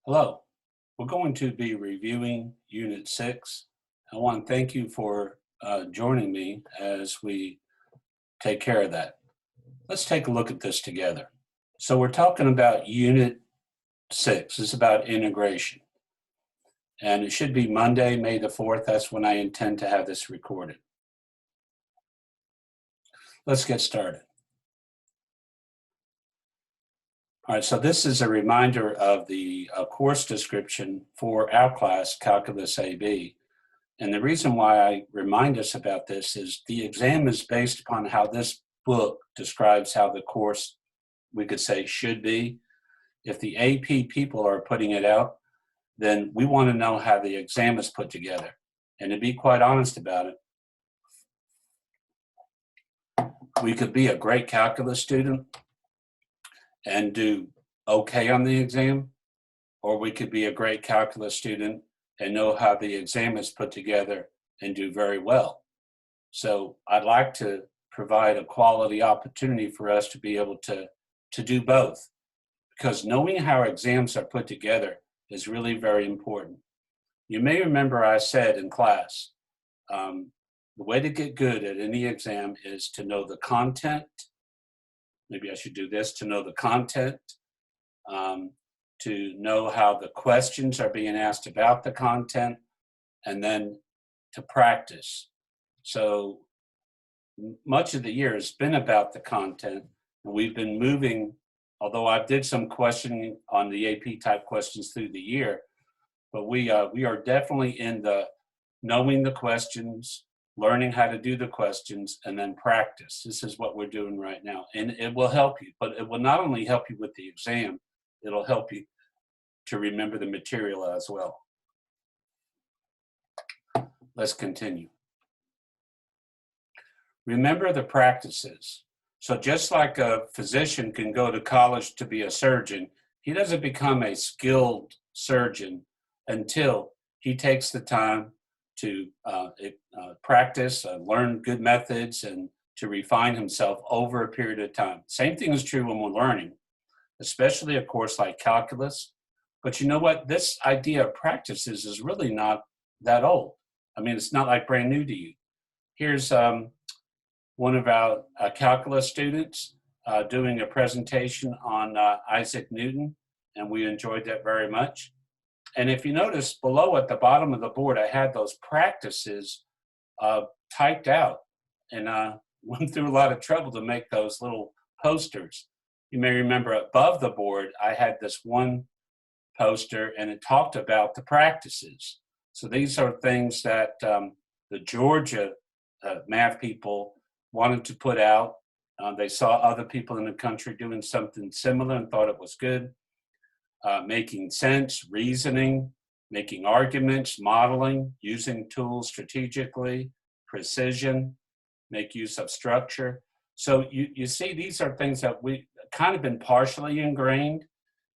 Hello, we're going to be reviewing Unit 6. I want to thank you for joining me as we take care of that. Let's take a look at this together. So we're talking about Unit 6. It's about integration. And it should be Monday, May the 4th. That's when I intend to have this recorded. Let's get started. All right, so this is a reminder of the course description for our class, Calculus AB. And the reason why I remind us about this is the exam is based upon how this book describes how the course, we could say, should be. If the AP people are putting it out, then we want to know how the exam is put together. And to be quite honest about it, we could be a great calculus student and do okay on the exam, or we could be a great calculus student and know how the exam is put together and do very well. So I'd like to provide a quality opportunity for us to be able to do both, because knowing how exams are put together is really very important. You may remember I said in class, the way to get good at any exam is to know the content. Maybe I should do this, to know the content, to know how the questions are being asked about the content, and then to practice. So much of the year has been about the content, and we've been moving, although I did some questioning on the AP type questions through the year, but we are definitely in the knowing the questions, learning how to do the questions, and then practice. This is what we're doing right now, and it will help you, but it will not only help you with the exam, it'll help you to remember the material as well. Let's continue. Remember the practices. So just like a physician can go to college to be a surgeon, he doesn't become a skilled surgeon until he takes the time to practice, learn good methods, and to refine himself over a period of time. Same thing is true when we're learning, especially a course like calculus. But you know what? This idea of practices is really not that old. I mean, it's not like brand new to you. Here's one of our calculus students doing a presentation on Isaac Newton, and we enjoyed that very much. And if you notice below at the bottom of the board, I had those practices typed out, and went through a lot of trouble to make those little posters. You may remember above the board, I had this one poster, and it talked about the practices. So these are things that the Georgia math people wanted to put out. They saw other people in the country doing something similar and thought it was good. Making sense, reasoning, making arguments, modeling, using tools strategically, precision, make use of structure. So you see, these are things that we kind of been partially ingrained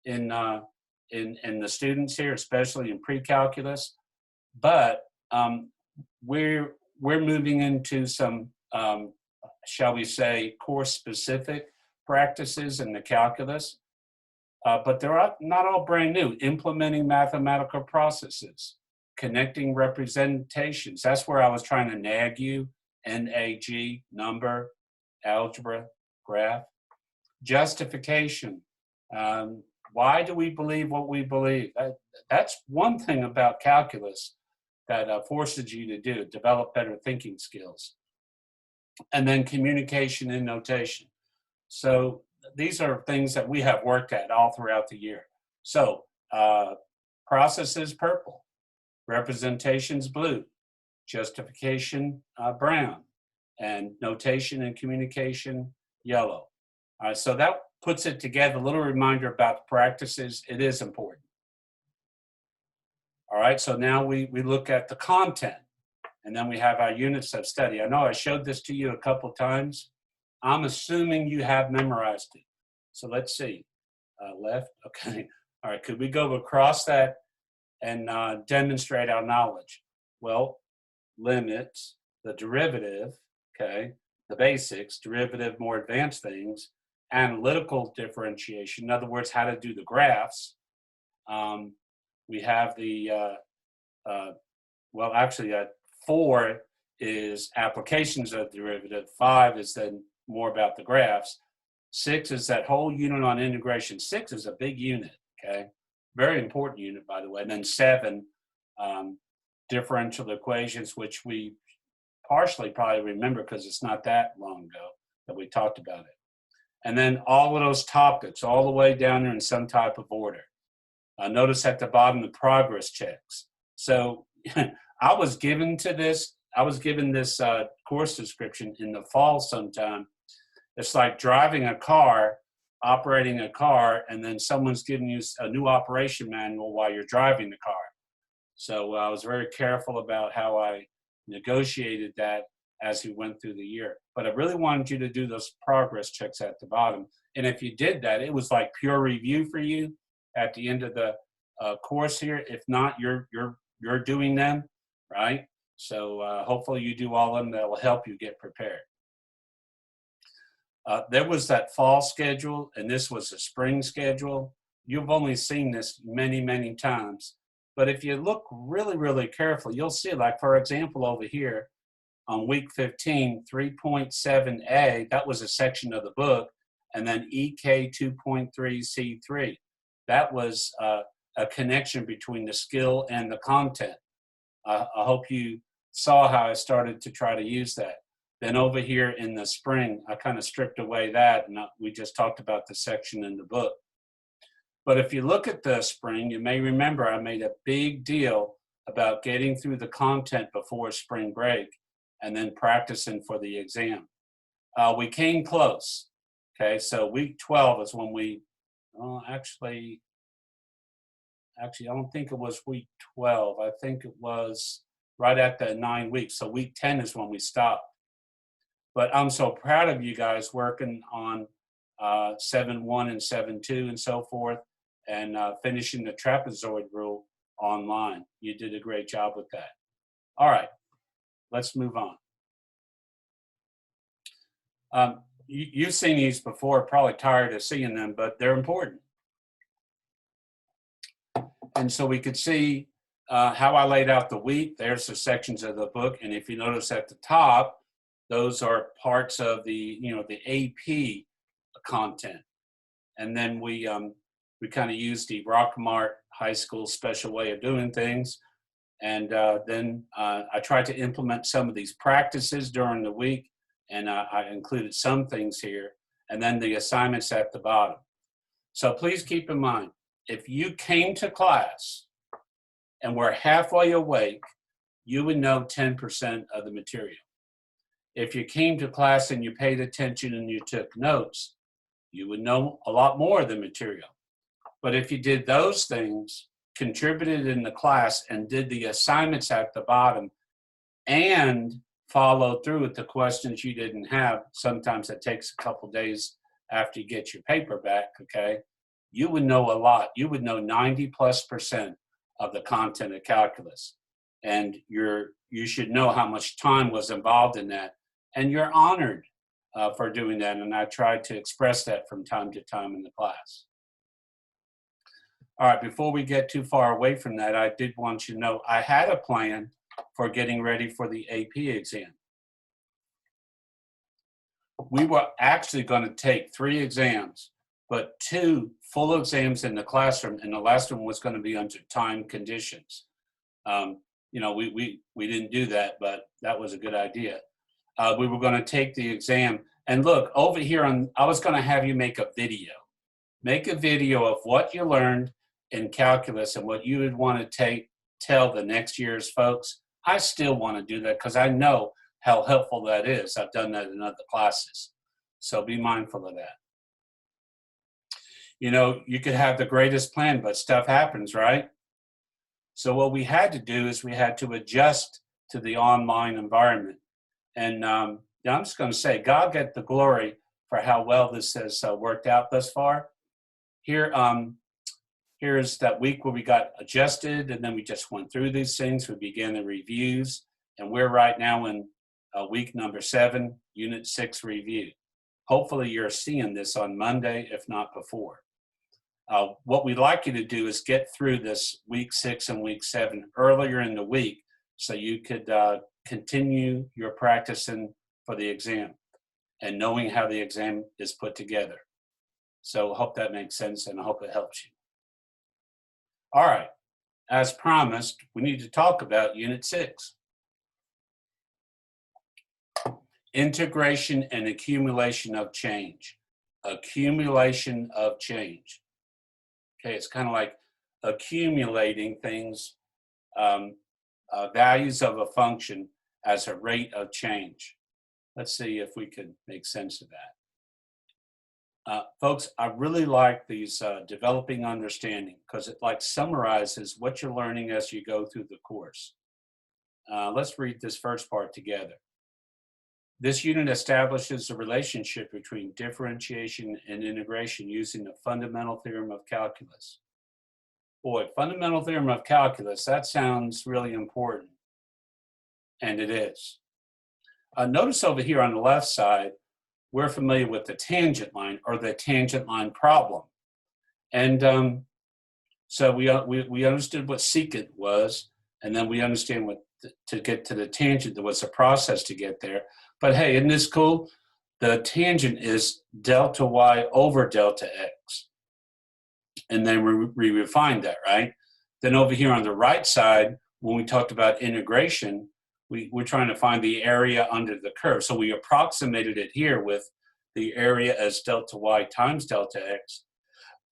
in the students here, especially in pre-calculus. But we're moving into some shall we say, course-specific practices in the calculus, but they're not all brand new. Implementing mathematical processes, connecting representations. That's where I was trying to nag you, NAG, number, algebra, graph. Justification. Why do we believe what we believe? That's one thing about calculus that forces you to do, develop better thinking skills. And then communication and notation. So these are things that we have worked at all throughout the year. So processes, purple, representations, blue, justification, brown, and notation and communication, yellow. All right, so that puts it together, a little reminder about the practices. It is important. All right, so now we look at the content. And then we have our units of study. I know I showed this to you a couple times. I'm assuming you have memorized it. So let's see. Left, okay. All right, could we go across that and demonstrate our knowledge? Well, limits, the derivative, okay, the basics, derivative, more advanced things, analytical differentiation, in other words, how to do the graphs, We have well, actually, 4 is applications of derivative. 5 is then more about the graphs. 6 is that whole unit on integration. 6 is a big unit, okay? Very important unit, by the way. And then 7, differential equations, which we partially probably remember because it's not that long ago that we talked about it. And then all of those topics, all the way down there in some type of order. Notice at the bottom the progress checks. So I was given this course description in the fall sometime. It's like driving a car, operating a car, and then someone's giving you a new operation manual while you're driving the car. So I was very careful about how I negotiated that as we went through the year. But I really wanted you to do those progress checks at the bottom. And if you did that, it was like pure review for you at the end of the course here. If not, you're doing them, right? So hopefully you do all of them. That will help you get prepared. There was that fall schedule, and this was a spring schedule. You've only seen this many, many times. But if you look really, really carefully, you'll see, like, for example, over here on week 15, 3.7a, that was a section of the book, and then EK 2.3C3. That was a connection between the skill and the content. I hope you saw how I started to try to use that. Then over here in the spring, I kind of stripped away that, and we just talked about the section in the book. But if you look at the spring, you may remember I made a big deal about getting through the content before spring break and then practicing for the exam. We came close, okay? So week 12 is when we, actually, I don't think it was week 12. I think it was right at the 9 weeks. So week 10 is when we stopped. But I'm so proud of you guys working on 7.1 and 7.2 and so forth, and finishing the trapezoid rule online. You did a great job with that. All right, let's move on. You've seen these before, probably tired of seeing them, but they're important. And so we could see how I laid out the week. There's the sections of the book. And if you notice at the top, those are parts of the AP content. And then we kind of used the Rockmart High School special way of doing things. And then I tried to implement some of these practices during the week, and I included some things here, and then the assignments at the bottom. So please keep in mind, if you came to class and were halfway awake, you would know 10% of the material. If you came to class and you paid attention and you took notes, you would know a lot more of the material. But if you did those things, contributed in the class, and did the assignments at the bottom, and followed through with the questions you didn't have, sometimes it takes a couple days after you get your paper back, okay, you would know a lot. You would know 90+% of the content of calculus. And you should know how much time was involved in that. And you're honored for doing that. And I tried to express that from time to time in the class. All right, before we get too far away from that, I did want you to know I had a plan for getting ready for the AP exam. We were actually going to take 3 exams, but 2 full exams in the classroom, and the last one was going to be under time conditions. We didn't do that, but that was a good idea. We were going to take the exam, and look, over here, I was going to have you make a video. Make a video of what you learned in calculus and what you would want to tell the next year's folks. I still want to do that because I know how helpful that is. I've done that in other classes. So be mindful of that. You could have the greatest plan, but stuff happens, right? So what we had to do is we had to adjust to the online environment. And I'm just going to say, God get the glory for how well this has worked out thus far. Here's that week where we got adjusted, and then we just went through these things. We began the reviews, and we're right now in week number 7, unit 6 review. Hopefully you're seeing this on Monday, if not before. What we'd like you to do is get through this week 6 and week 7 earlier in the week so you could continue your practicing for the exam and knowing how the exam is put together. So I hope that makes sense, and I hope it helps you. All right, as promised, we need to talk about Unit 6. Integration and accumulation of change. Accumulation of change. Okay, it's kind of like accumulating things, values of a function as a rate of change. Let's see if we can make sense of that. Folks, I really like these developing understanding because it like summarizes what you're learning as you go through the course. Let's read this first part together. This unit establishes a relationship between differentiation and integration using the fundamental theorem of calculus. Boy, fundamental theorem of calculus, that sounds really important. And it is. Notice over here on the left side, we're familiar with the tangent line or the tangent line problem. And so we understood what secant was, and then we understand what to get to the tangent, there was a process to get there. But hey, isn't this cool? The tangent is delta y over delta x. And then we refined that, right? Then over here on the right side, when we talked about integration, we're trying to find the area under the curve. So we approximated it here with the area as delta y times delta x,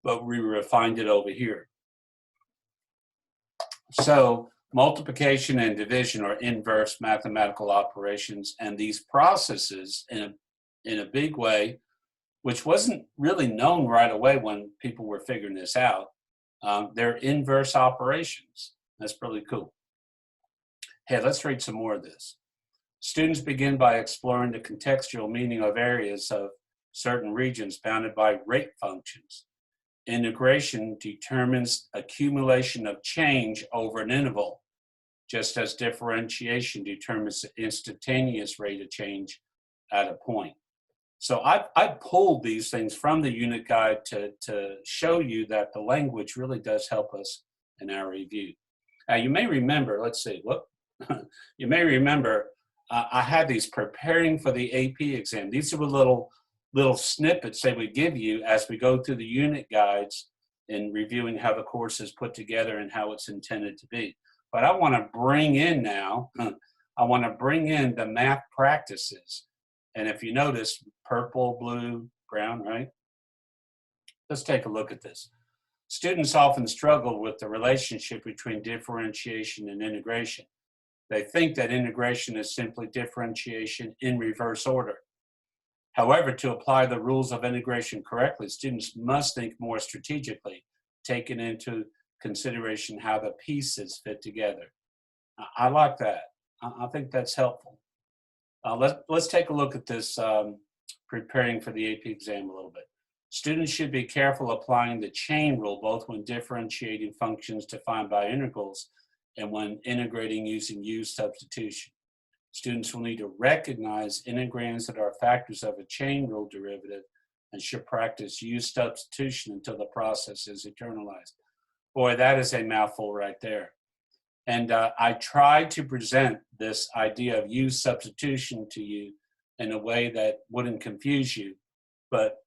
but we refined it over here. So multiplication and division are inverse mathematical operations, and these processes in a big way, which wasn't really known right away when people were figuring this out, they're inverse operations. That's pretty cool. Hey, let's read some more of this. Students begin by exploring the contextual meaning of areas of certain regions bounded by rate functions. Integration determines accumulation of change over an interval, just as differentiation determines the instantaneous rate of change at a point. So I pulled these things from the unit guide to show you that the language really does help us in our review. Now you may remember, let's see, you may remember I had these preparing for the AP exam. These are little snippets that we give you as we go through the unit guides in reviewing how the course is put together and how it's intended to be. But I want to bring in now, the math practices. And if you notice, purple, blue, brown, right? Let's take a look at this. Students often struggle with the relationship between differentiation and integration. They think that integration is simply differentiation in reverse order. However, to apply the rules of integration correctly, students must think more strategically, taking into consideration how the pieces fit together. I like that. I think that's helpful. Let's take a look at this preparing for the AP exam a little bit. Students should be careful applying the chain rule both when differentiating functions defined by integrals and when integrating using U substitution. Students will need to recognize integrands that are factors of a chain rule derivative and should practice U substitution until the process is internalized. Boy, that is a mouthful right there. And I tried to present this idea of U substitution to you in a way that wouldn't confuse you. But,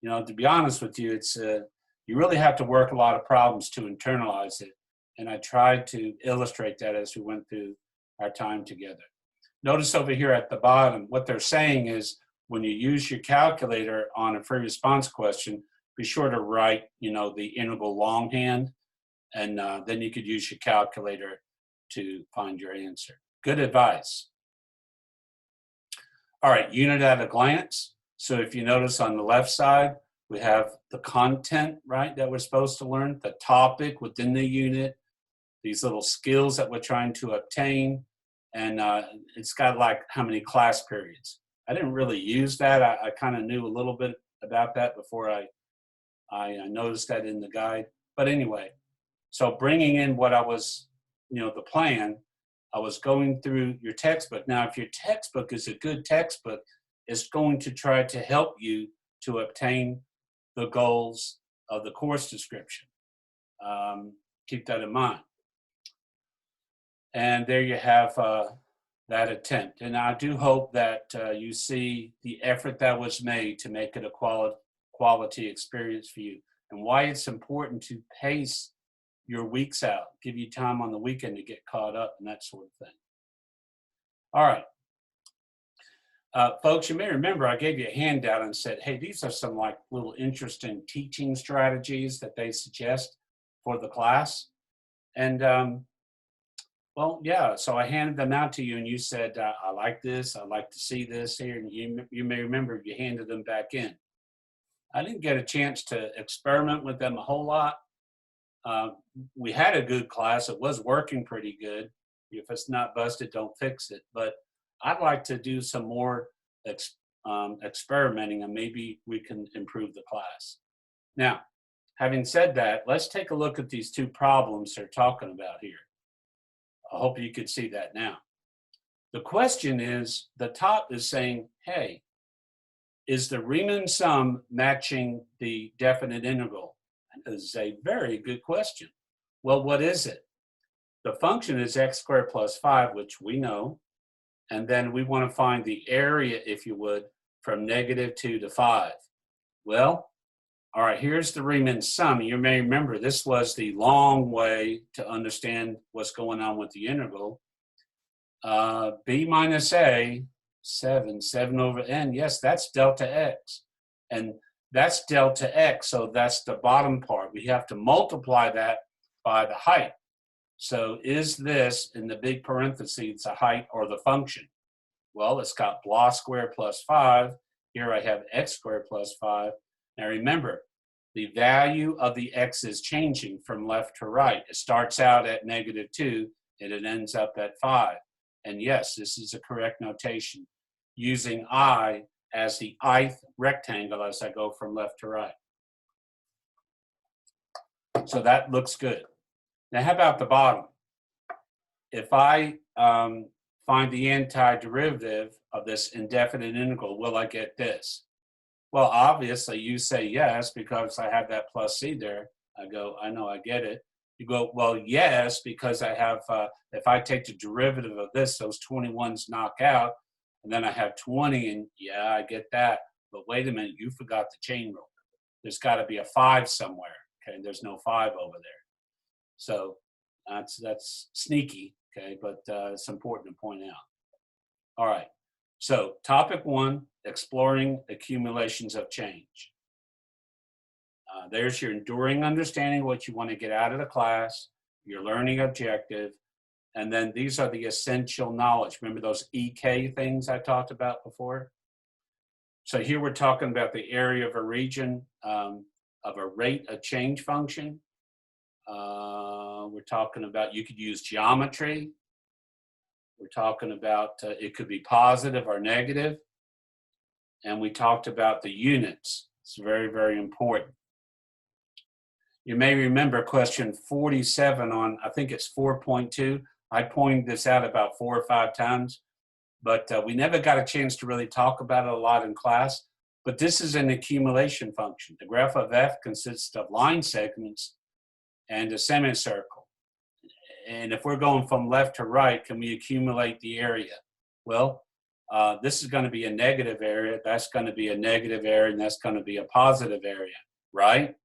you know, to be honest with you, it's you really have to work a lot of problems to internalize it. And I tried to illustrate that as we went through our time together. Notice over here at the bottom, what they're saying is when you use your calculator on a free response question, be sure to write, you know, the integral longhand, and then you could use your calculator to find your answer. Good advice. All right, unit at a glance. So if you notice on the left side, we have the content, right, that we're supposed to learn, the topic within the unit, these little skills that we're trying to obtain, and it's got like how many class periods. I didn't really use that. I kind of knew a little bit about that before I noticed that in the guide. But anyway, so bringing in what I was, you know, the plan, I was going through your textbook. Now, if your textbook is a good textbook, it's going to try to help you to obtain the goals of the course description. Keep that in mind. And there you have that attempt. And I do hope that you see the effort that was made to make it a quality experience for you, and why it's important to pace your weeks out, give you time on the weekend to get caught up and that sort of thing. All right. Folks, you may remember I gave you a handout and said, hey, these are some like little interesting teaching strategies that they suggest for the class. And well, yeah, so I handed them out to you and you said, I like this, I'd like to see this here. And you may remember you handed them back in. I didn't get a chance to experiment with them a whole lot. We had a good class. It was working pretty good. If it's not busted, don't fix it. But I'd like to do some more experimenting, and maybe we can improve the class. Now, having said that, let's take a look at these two problems they're talking about here. I hope you could see that now. The question is, the top is saying, hey, is the Riemann sum matching the definite integral? This is a very good question. Well, what is it? The function is x squared plus 5, which we know. And then we want to find the area, if you would, from -2 to 5. Well, all right, here's the Riemann sum. You may remember this was the long way to understand what's going on with the integral. B minus A, 7 over n. Yes, that's delta x. And that's delta x, so that's the bottom part. We have to multiply that by the height. So is this, in the big parentheses, the height or the function? Well, it's got blah squared plus 5. Here I have x squared plus 5. Now remember, the value of the x is changing from left to right. It starts out at -2 and it ends up at 5. And yes, this is a correct notation, using I as the ith rectangle as I go from left to right. So that looks good. Now, how about the bottom? If I find the antiderivative of this indefinite integral, will I get this? Well, obviously, you say yes, because I have that plus c there. I go, I know, I get it. You go, well, yes, because I have, if I take the derivative of this, those 21s knock out, and then I have 20, and yeah, I get that. But wait a minute, you forgot the chain rule. There's got to be a 5 somewhere, okay? There's no 5 over there. So that's sneaky, okay? But it's important to point out. All right, so topic 1, exploring accumulations of change. There's your enduring understanding of what you want to get out of the class, your learning objective, and then these are the essential knowledge. Remember those EK things I talked about before? So here we're talking about the area of a region of a rate of change function. We're talking about, you could use geometry. We're talking about, it could be positive or negative. And we talked about the units. It's very, very important. You may remember question 47 on, I think it's 4.2. I pointed this out about 4 or 5 times, but we never got a chance to really talk about it a lot in class. But this is an accumulation function. The graph of f consists of line segments and a semicircle. And if we're going from left to right, can we accumulate the area? Well, this is going to be a negative area, that's going to be a negative area, and that's going to be a positive area, right?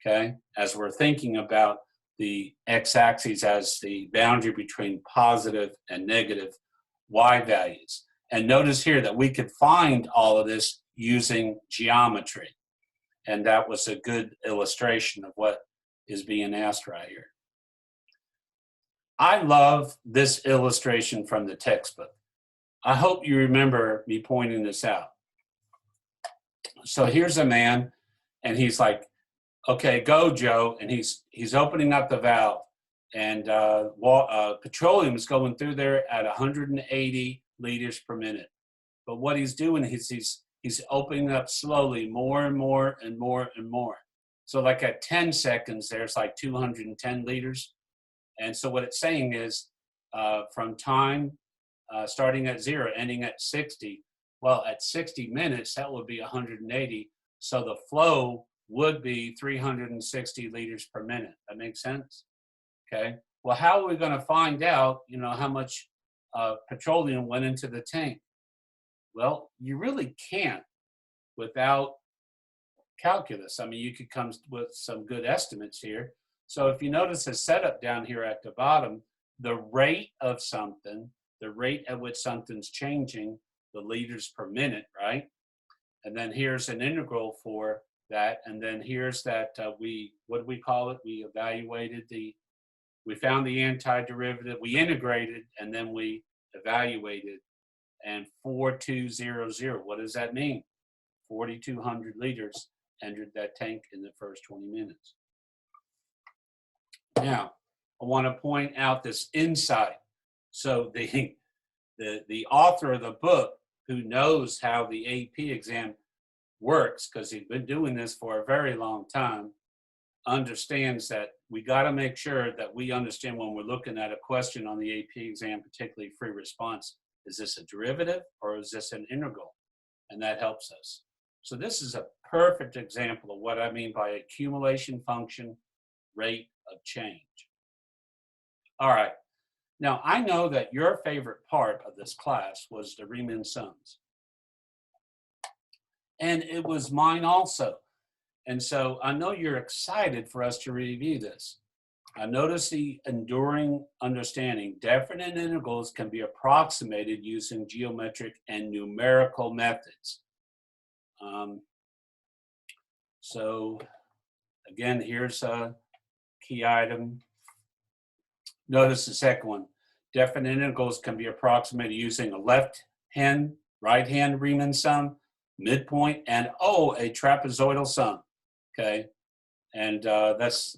Okay, as we're thinking about the x-axis as the boundary between positive and negative y values. And notice here that we could find all of this using geometry. And that was a good illustration of what is being asked right here. I love this illustration from the textbook. I hope you remember me pointing this out. So here's a man, and he's like, okay, go, Joe. And he's opening up the valve, and petroleum is going through there at 180 liters per minute. But what he's doing is he's opening up slowly, more and more and more and more. So like at 10 seconds, there's like 210 liters. And so what it's saying is from time starting at 0, ending at 60, well, at 60 minutes, that would be 180. So the flow would be 360 liters per minute. That makes sense? Okay. Well, how are we going to find out, how much petroleum went into the tank? Well, you really can't without calculus. I mean, you could come with some good estimates here. So if you notice the setup down here at the bottom, the rate of something, the rate at which something's changing, the liters per minute, right? And then here's an integral for that. And then here's that what do we call it? We found the antiderivative, we integrated, and then we evaluated. And 4200, what does that mean? 4,200 liters entered that tank in the first 20 minutes. Now, I want to point out this insight. So the author of the book, who knows how the AP exam works, because he's been doing this for a very long time, understands that we got to make sure that we understand when we're looking at a question on the AP exam, particularly free response, is this a derivative or is this an integral? And that helps us. So this is a perfect example of what I mean by accumulation function rate of change. All right. Now, I know that your favorite part of this class was the Riemann sums. And it was mine also. And so I know you're excited for us to review this. I notice the enduring understanding. Definite integrals can be approximated using geometric and numerical methods. So again, here's a key item. Notice the second one. Definite integrals can be approximated using a left-hand, right-hand Riemann sum, midpoint, and a trapezoidal sum. Okay, and that's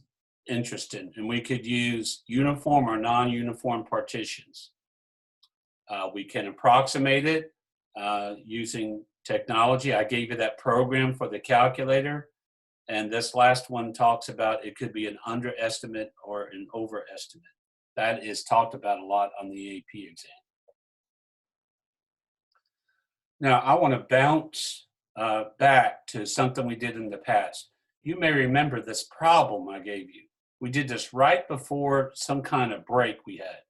interesting. And we could use uniform or non-uniform partitions. We can approximate it using technology. I gave you that program for the calculator. And this last one talks about it could be an underestimate or an overestimate. That is talked about a lot on the AP exam. Now, I want to bounce back to something we did in the past. You may remember this problem I gave you. We did this right before some kind of break we had.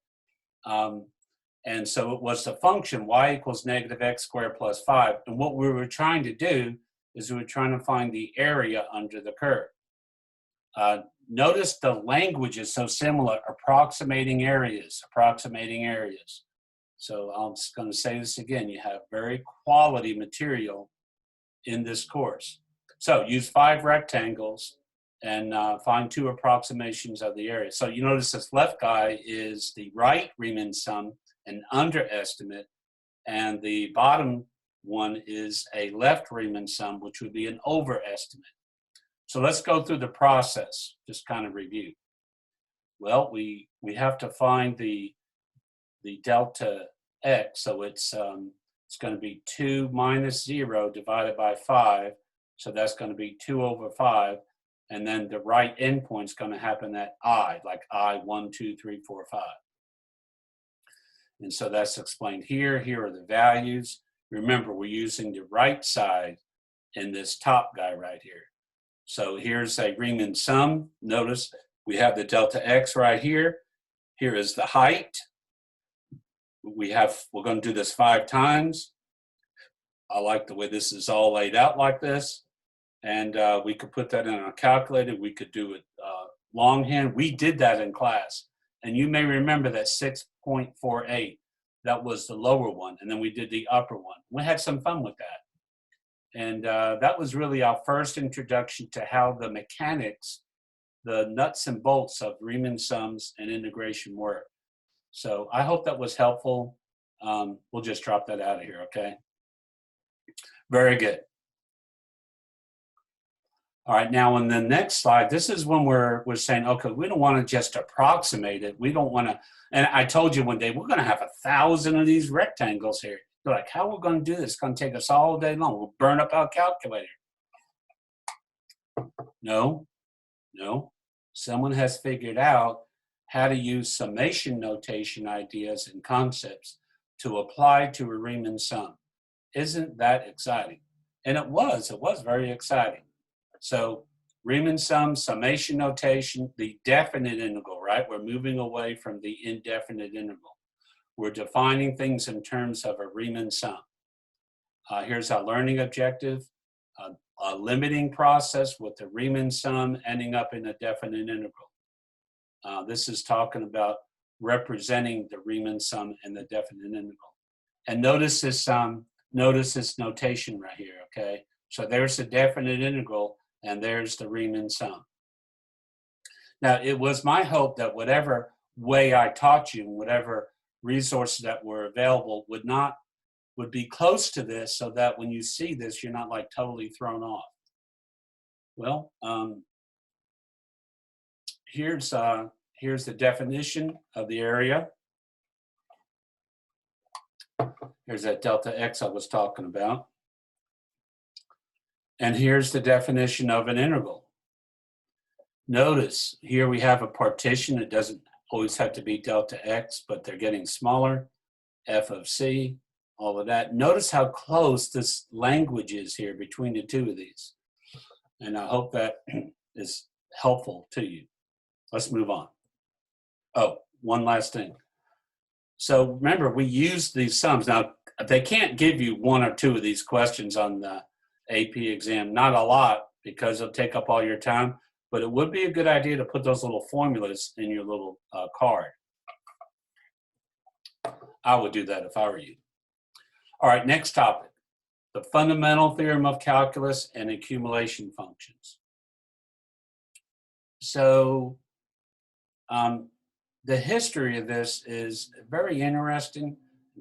And so it was the function y equals negative x squared plus 5. And what we were trying to do is we were trying to find the area under the curve. Notice the language is so similar, approximating areas. So I'm just going to say this again. You have very quality material in this course. So use 5 rectangles and find 2 approximations of the area. So you notice this left guy is the right Riemann sum, an underestimate, and the bottom one is a left Riemann sum, which would be an overestimate. So let's go through the process, just kind of review. Well, we have to find the delta x, so it's going to be 2 minus 0 divided by 5, so that's going to be 2 over 5, and then the right endpoint is going to happen at I, like I 1, 2, 3, 4, 5. And so that's explained here. Here are the values. Remember, we're using the right side in this top guy right here. So here's a Riemann sum. Notice we have the delta x right here. Here is the height. We're going to do this 5 times. I like the way this is all laid out like this. And we could put that in our calculator. We could do it longhand. We did that in class. And you may remember that 6.48. That was the lower one. And then we did the upper one. We had some fun with that. And that was really our first introduction to how the mechanics, the nuts and bolts of Riemann sums and integration work. So I hope that was helpful. We'll just drop that out of here, okay? Very good. All right, now on the next slide, this is when we're saying, okay, we don't want to just approximate it. We don't want to, and I told you one day, we're going to have 1,000 of these rectangles here. You're like, how are we going to do this? It's going to take us all day long. We'll burn up our calculator. No. Someone has figured out how to use summation notation ideas and concepts to apply to a Riemann sum. Isn't that exciting? And it was very exciting. So Riemann sum, summation notation, the definite integral, right? We're moving away from the indefinite integral. We're defining things in terms of a Riemann sum. Here's our learning objective, a limiting process with the Riemann sum ending up in a definite integral. This is talking about representing the Riemann sum and the definite integral. And notice this notation right here, okay? So there's the definite integral, and there's the Riemann sum. Now, it was my hope that whatever way I taught you, whatever resources that were available would be close to this, so that when you see this, you're not like totally thrown off. Well, here's the definition of the area. Here's that delta x I was talking about. And here's the definition of an integral. Notice here we have a partition. It doesn't always have to be delta x, but they're getting smaller. F of c, all of that. Notice how close this language is here between the two of these. And I hope that is helpful to you. Let's move on. Oh, one last thing. So remember, we use these sums. Now, they can't give you one or two of these questions on the AP exam. Not a lot, because it'll take up all your time. But it would be a good idea to put those little formulas in your little card. I would do that if I were you. All right, next topic. The fundamental theorem of calculus and accumulation functions. So the history of this is very interesting.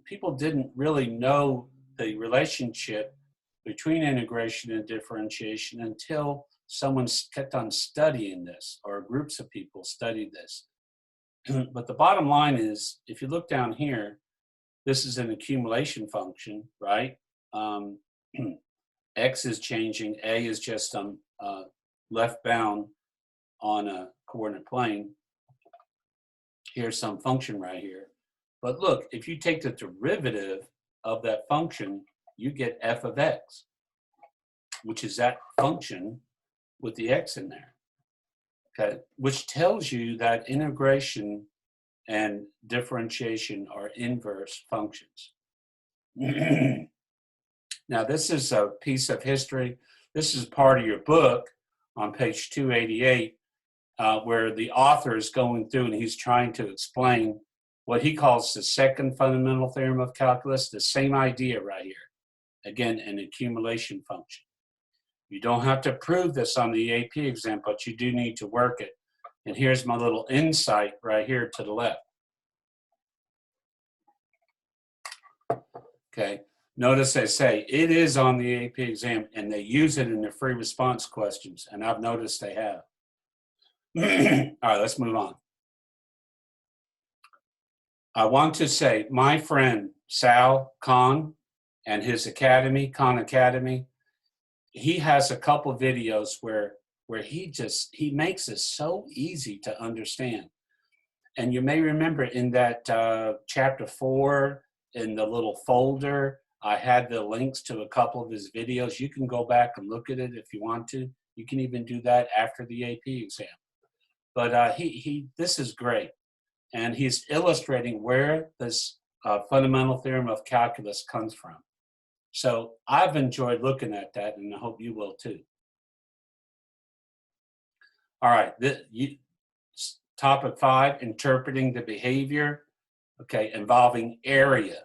People didn't really know the relationship between integration and differentiation until someone kept on studying this, or groups of people studied this. But the bottom line is, if you look down here, this is an accumulation function, right? X is changing, A is just left bound on a coordinate plane. Here's some function right here. But look, if you take the derivative of that function, you get f of x, which is that function with the x in there, okay? Which tells you that integration and differentiation are inverse functions. Now, this is a piece of history. This is part of your book on page 288, where the author is going through and he's trying to explain what he calls the second fundamental theorem of calculus, the same idea right here. Again, an accumulation function. You don't have to prove this on the AP exam, but you do need to work it. And here's my little insight right here to the left. Okay, notice they say it is on the AP exam, and they use it in the free response questions, and I've noticed they have. All right, let's move on. I want to say my friend Sal Khan and his academy, Khan Academy, he has a couple videos where he makes it so easy to understand. And you may remember in that chapter 4 in the little folder, I had the links to a couple of his videos. You can go back and look at it if you want to. You can even do that after the AP exam. But this is great. And he's illustrating where this fundamental theorem of calculus comes from. So I've enjoyed looking at that, and I hope you will too. All right, topic 5, interpreting the behavior, okay, involving area.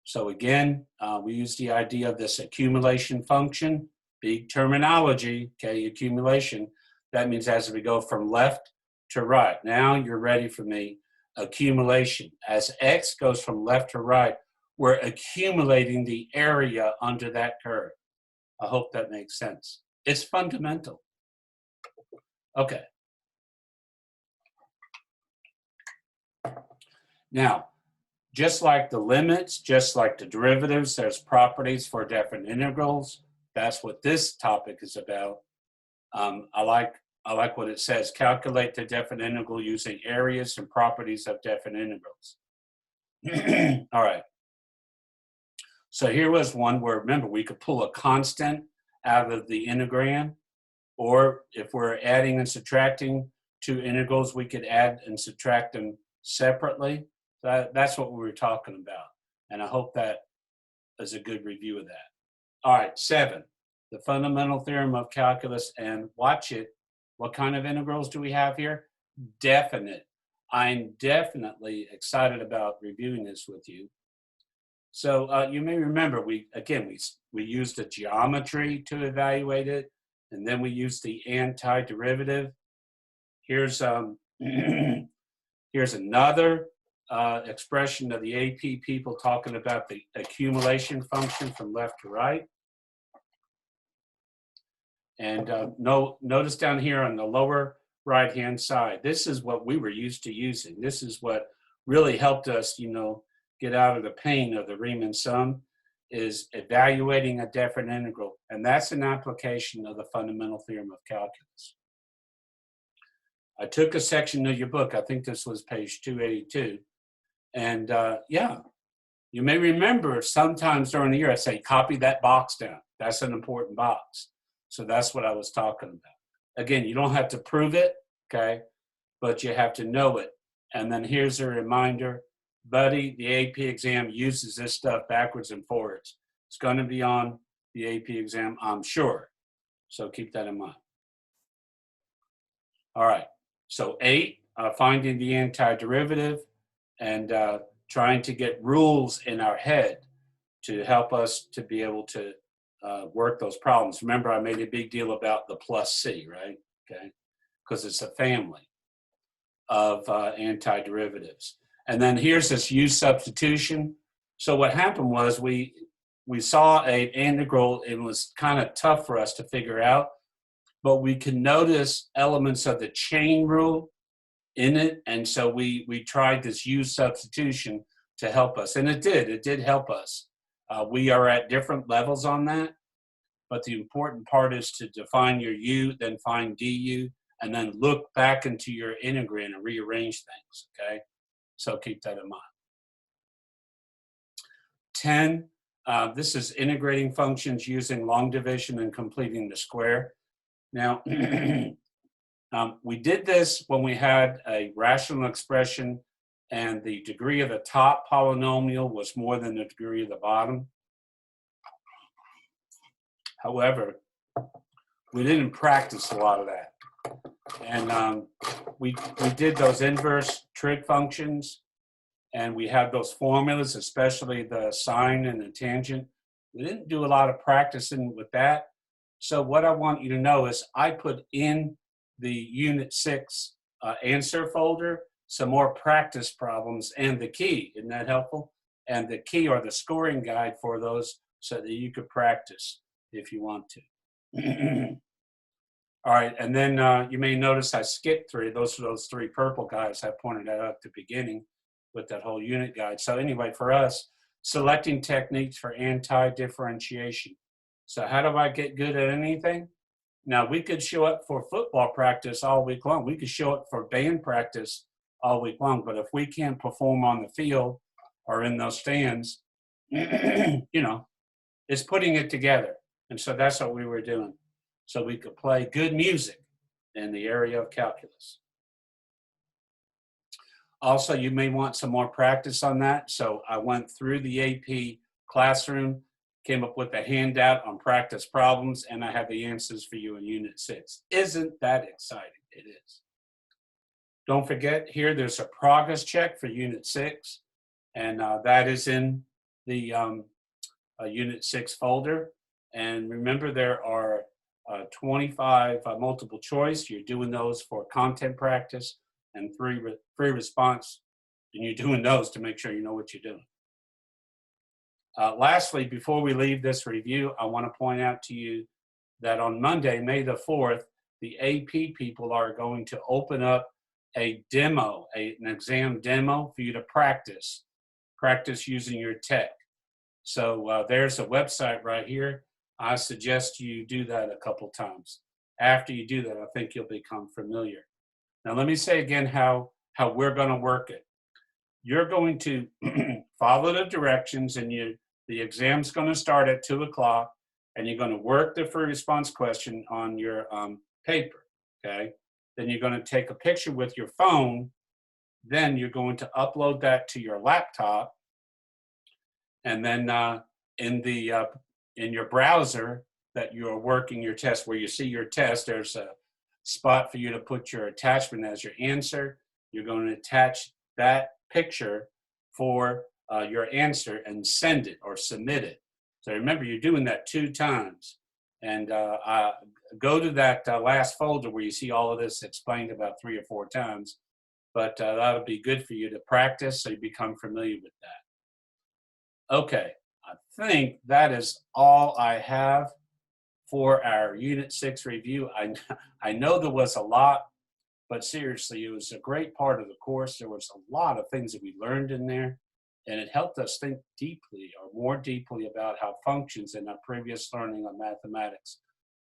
So again, we use the idea of this accumulation function, big terminology, okay, accumulation. That means as we go from left to right. Now you're ready for me. Accumulation. As x goes from left to right, we're accumulating the area under that curve. I hope that makes sense. It's fundamental. Okay. Now, just like the limits, just like the derivatives, there's properties for definite integrals. That's what this topic is about. I like what it says. Calculate the definite integral using areas and properties of definite integrals. All right. So here was one where, remember, we could pull a constant out of the integrand. Or if we're adding and subtracting two integrals, we could add and subtract them separately. That's what we were talking about. And I hope that is a good review of that. All right, 7, the fundamental theorem of calculus, and watch it. What kind of integrals do we have here? Definite. I'm definitely excited about reviewing this with you. So you may remember we used a geometry to evaluate it, and then we used the antiderivative. Here's here's another expression of the AP people talking about the accumulation function from left to right. And notice down here on the lower right-hand side, this is what we were used to using. This is what really helped us, get out of the pain of the Riemann sum, is evaluating a definite integral. And that's an application of the fundamental theorem of calculus. I took a section of your book, I think this was page 282. And yeah, you may remember sometimes during the year I say, copy that box down. That's an important box. So that's what I was talking about. Again, you don't have to prove it, okay? But you have to know it. And then here's a reminder, buddy, the AP exam uses this stuff backwards and forwards. It's going to be on the AP exam, I'm sure. So keep that in mind. All right, so 8, finding the antiderivative and trying to get rules in our head to help us to be able to work those problems. Remember, I made a big deal about the plus C, right? Okay, because it's a family of antiderivatives. And then here's this U substitution. So what happened was we saw an integral. It was kind of tough for us to figure out, but we can notice elements of the chain rule in it. And so we tried this U substitution to help us. And it did help us. We are at different levels on that, but the important part is to define your U, then find du, and then look back into your integrand and rearrange things, okay? So keep that in mind. 10, this is integrating functions using long division and completing the square. Now, we did this when we had a rational expression and the degree of the top polynomial was more than the degree of the bottom. However, we didn't practice a lot of that. And we did those inverse trig functions, and we had those formulas, especially the sine and the tangent. We didn't do a lot of practicing with that. So what I want you to know is I put in the Unit 6 answer folder some more practice problems and the key. Isn't that helpful? And the key or the scoring guide for those so that you could practice if you want to. All right, and then you may notice I skipped 3. Those are those 3 purple guys I pointed out at the beginning with that whole unit guide. So anyway, for us, selecting techniques for anti-differentiation. So how do I get good at anything? Now, we could show up for football practice all week long. We could show up for band practice all week long. But if we can't perform on the field or in those stands, it's putting it together. And so that's what we were doing. So we could play good music in the area of calculus. Also, you may want some more practice on that. So I went through the AP classroom, came up with a handout on practice problems, and I have the answers for you in Unit 6. Isn't that exciting? It is. Don't forget, here there's a progress check for Unit 6, and that is in the Unit 6 folder. And remember, there are 25 multiple choice. You're doing those for content practice, and 3 free response, and you're doing those to make sure you know what you're doing. Lastly, before we leave this review, I want to point out to you that on Monday, May the 4th, the AP people are going to open up a demo, an exam demo for you to practice using your tech. So there's a website right here. I suggest you do that a couple times. After you do that, I think you'll become familiar. Now, let me say again how we're going to work it. You're going to follow the directions, and the exam's going to start at 2 o'clock. and you're going to work the free response question on your paper, okay? Then you're going to take a picture with your phone. Then you're going to upload that to your laptop, and then in your browser that you're working your test, where you see your test, there's a spot for you to put your attachment as your answer. You're going to attach that picture for your answer and send it or submit it. So remember, you're doing that 2 times. And go to that last folder where you see all of this explained about 3 or 4 times. But that'll be good for you to practice so you become familiar with that. Okay, I think that is all I have for our Unit 6 review. I know there was a lot, but seriously, it was a great part of the course. There was a lot of things that we learned in there, and it helped us think deeply or more deeply about how functions in our previous learning on mathematics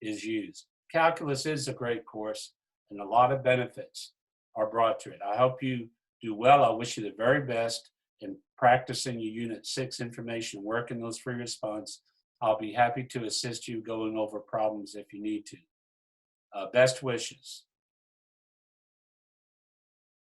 is used. Calculus is a great course, and a lot of benefits are brought to it. I hope you do well. I wish you the very best in practicing your Unit 6 information, working those free response. I'll be happy to assist you going over problems if you need to. Best wishes.